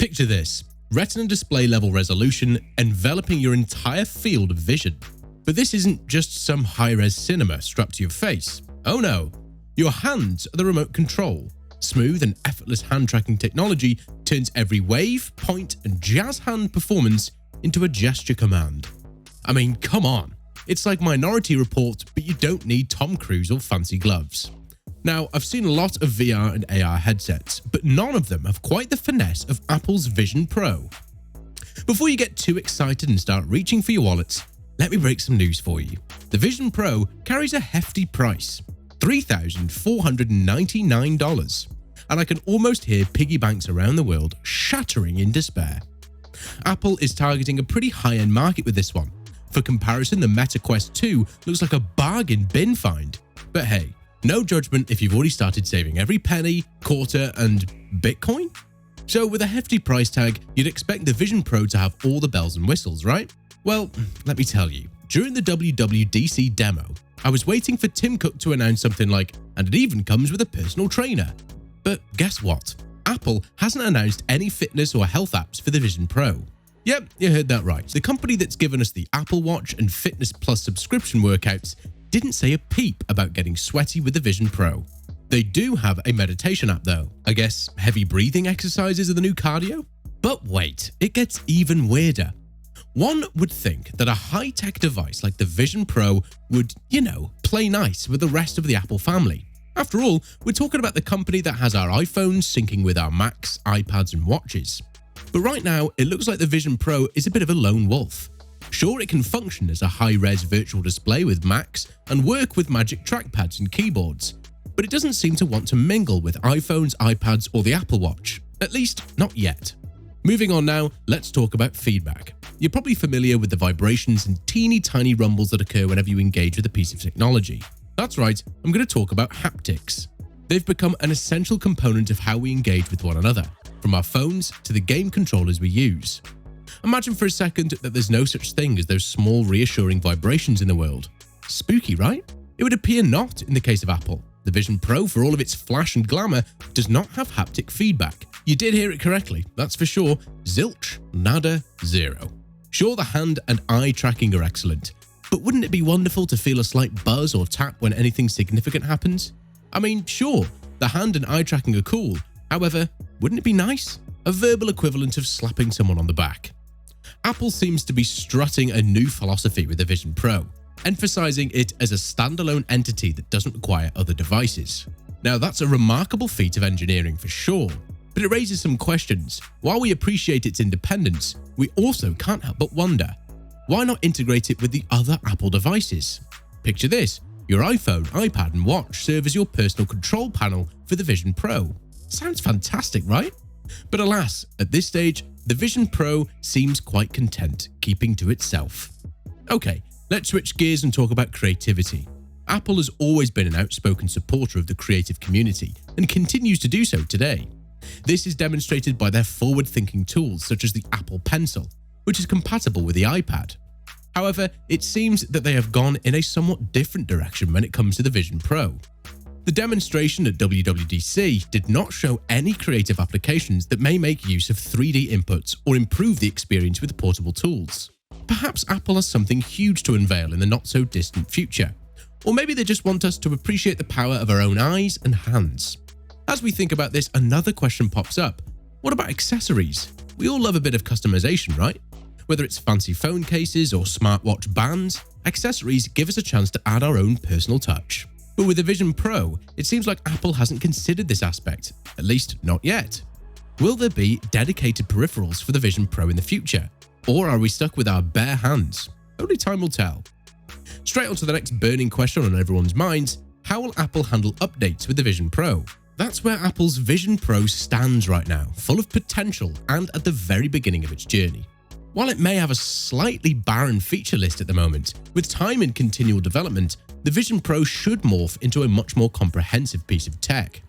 Picture this: Retina display level resolution enveloping your entire field of vision. But this isn't just some high-res cinema strapped to your face. Oh no, your hands are the remote control. Smooth and effortless hand tracking technology turns every wave, point, and jazz hand performance into a gesture command. I mean, come on. It's like Minority Report, but you don't need Tom Cruise or fancy gloves. Now, I've seen a lot of VR and AR headsets, but none of them have quite the finesse of Apple's Vision Pro. Before you get too excited and start reaching for your wallets, let me break some news for you. The Vision Pro carries a hefty price, $3,499, and I can almost hear piggy banks around the world shattering in despair. Apple is targeting a pretty high-end market with this one. For comparison, the Meta Quest 2 looks like a bargain bin find. But hey, no judgment if you've already started saving every penny, quarter, and Bitcoin? So with a hefty price tag, you'd expect the Vision Pro to have all the bells and whistles, right? Well, let me tell you, during the WWDC demo, I was waiting for Tim Cook to announce something like, and it even comes with a personal trainer. But guess what? Apple hasn't announced any fitness or health apps for the Vision Pro. Yep, you heard that right. The company that's given us the Apple Watch and Fitness Plus subscription workouts didn't say a peep about getting sweaty with the Vision Pro. They do have a meditation app though. I guess heavy breathing exercises are the new cardio? But wait, it gets even weirder. One would think that a high-tech device like the Vision Pro would, play nice with the rest of the Apple family. After all, we're talking about the company that has our iPhones syncing with our Macs, iPads, and watches. But right now, it looks like the Vision Pro is a bit of a lone wolf. Sure, it can function as a high-res virtual display with Macs and work with magic trackpads and keyboards, but it doesn't seem to want to mingle with iPhones, iPads, or the Apple Watch. At least, not yet. Moving on now, let's talk about feedback. You're probably familiar with the vibrations and teeny tiny rumbles that occur whenever you engage with a piece of technology. That's right, I'm going to talk about haptics. They've become an essential component of how we engage with one another, from our phones to the game controllers we use. Imagine for a second that there's no such thing as those small reassuring vibrations in the world. Spooky, right? It would appear not in the case of Apple. The Vision Pro, for all of its flash and glamour, does not have haptic feedback. You did hear it correctly, that's for sure. Zilch, nada, zero. Sure, the hand and eye tracking are excellent, but wouldn't it be wonderful to feel a slight buzz or tap when anything significant happens? I mean, sure, the hand and eye tracking are cool. However, wouldn't it be nice? A verbal equivalent of slapping someone on the back. Apple seems to be strutting a new philosophy with the Vision Pro, emphasizing it as a standalone entity that doesn't require other devices. Now, that's a remarkable feat of engineering for sure, but it raises some questions. While we appreciate its independence, we also can't help but wonder, why not integrate it with the other Apple devices? Picture this: your iPhone, iPad, and watch serve as your personal control panel for the Vision Pro. Sounds fantastic, right? But alas, at this stage, the Vision Pro seems quite content keeping to itself. Okay, let's switch gears and talk about creativity. Apple has always been an outspoken supporter of the creative community and continues to do so today. This is demonstrated by their forward-thinking tools such as the Apple Pencil, which is compatible with the iPad. However, it seems that they have gone in a somewhat different direction when it comes to the Vision Pro. The demonstration at WWDC did not show any creative applications that may make use of 3D inputs or improve the experience with portable tools. Perhaps Apple has something huge to unveil in the not-so-distant future. Or maybe they just want us to appreciate the power of our own eyes and hands. As we think about this, another question pops up. What about accessories? We all love a bit of customization, right? Whether it's fancy phone cases or smartwatch bands, accessories give us a chance to add our own personal touch. But with the Vision Pro, it seems like Apple hasn't considered this aspect, at least not yet. Will there be dedicated peripherals for the Vision Pro in the future? Or are we stuck with our bare hands? Only time will tell. Straight on to the next burning question on everyone's minds: how will Apple handle updates with the Vision Pro? That's where Apple's Vision Pro stands right now, full of potential and at the very beginning of its journey. While it may have a slightly barren feature list at the moment, with time and continual development, the Vision Pro should morph into a much more comprehensive piece of tech.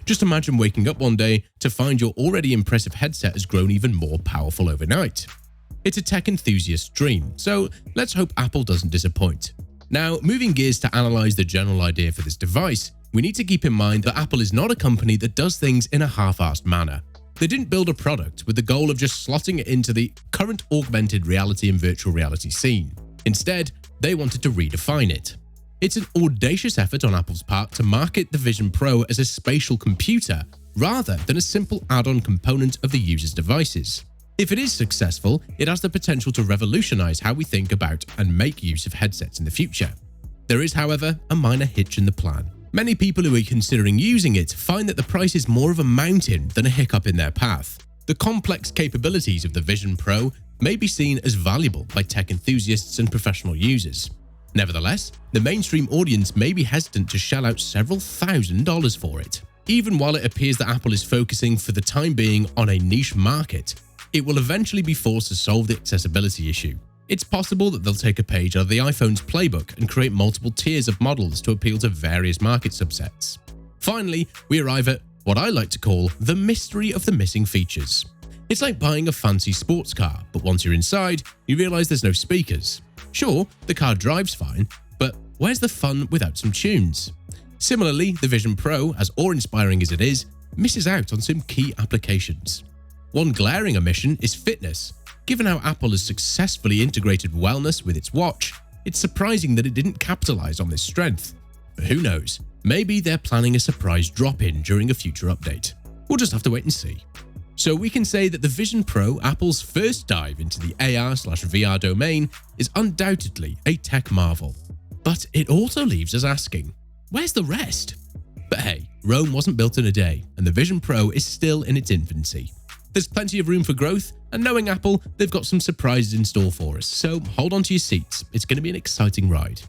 Just imagine waking up one day to find your already impressive headset has grown even more powerful overnight. It's a tech enthusiast's dream, so let's hope Apple doesn't disappoint. Now, moving gears to analyze the general idea for this device, we need to keep in mind that Apple is not a company that does things in a half-assed manner. They didn't build a product with the goal of just slotting it into the current augmented reality and virtual reality scene. Instead, they wanted to redefine it. It's an audacious effort on Apple's part to market the Vision Pro as a spatial computer rather than a simple add-on component of the user's devices. If it is successful, it has the potential to revolutionize how we think about and make use of headsets in the future. There is, however, a minor hitch in the plan. Many people who are considering using it find that the price is more of a mountain than a hiccup in their path. The complex capabilities of the Vision Pro may be seen as valuable by tech enthusiasts and professional users. Nevertheless, the mainstream audience may be hesitant to shell out several $1,000s for it. Even while it appears that Apple is focusing for the time being on a niche market, it will eventually be forced to solve the accessibility issue. It's possible that they'll take a page out of the iPhone's playbook and create multiple tiers of models to appeal to various market subsets. Finally, we arrive at what I like to call the mystery of the missing features. It's like buying a fancy sports car, but once you're inside, you realize there's no speakers. Sure, the car drives fine, but where's the fun without some tunes? Similarly, the Vision Pro, as awe-inspiring as it is, misses out on some key applications. One glaring omission is fitness. Given how Apple has successfully integrated wellness with its watch, it's surprising that it didn't capitalize on this strength. But who knows, maybe they're planning a surprise drop-in during a future update. We'll just have to wait and see. So we can say that the Vision Pro, Apple's first dive into the AR/VR domain, is undoubtedly a tech marvel. But it also leaves us asking, where's the rest? But hey, Rome wasn't built in a day, and the Vision Pro is still in its infancy. There's plenty of room for growth, and knowing Apple, they've got some surprises in store for us, so hold on to your seats. It's going to be an exciting ride.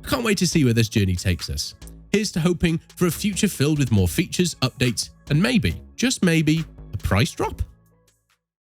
I can't wait to see where this journey takes us. Here's to hoping for a future filled with more features, updates, and maybe, just maybe, a price drop?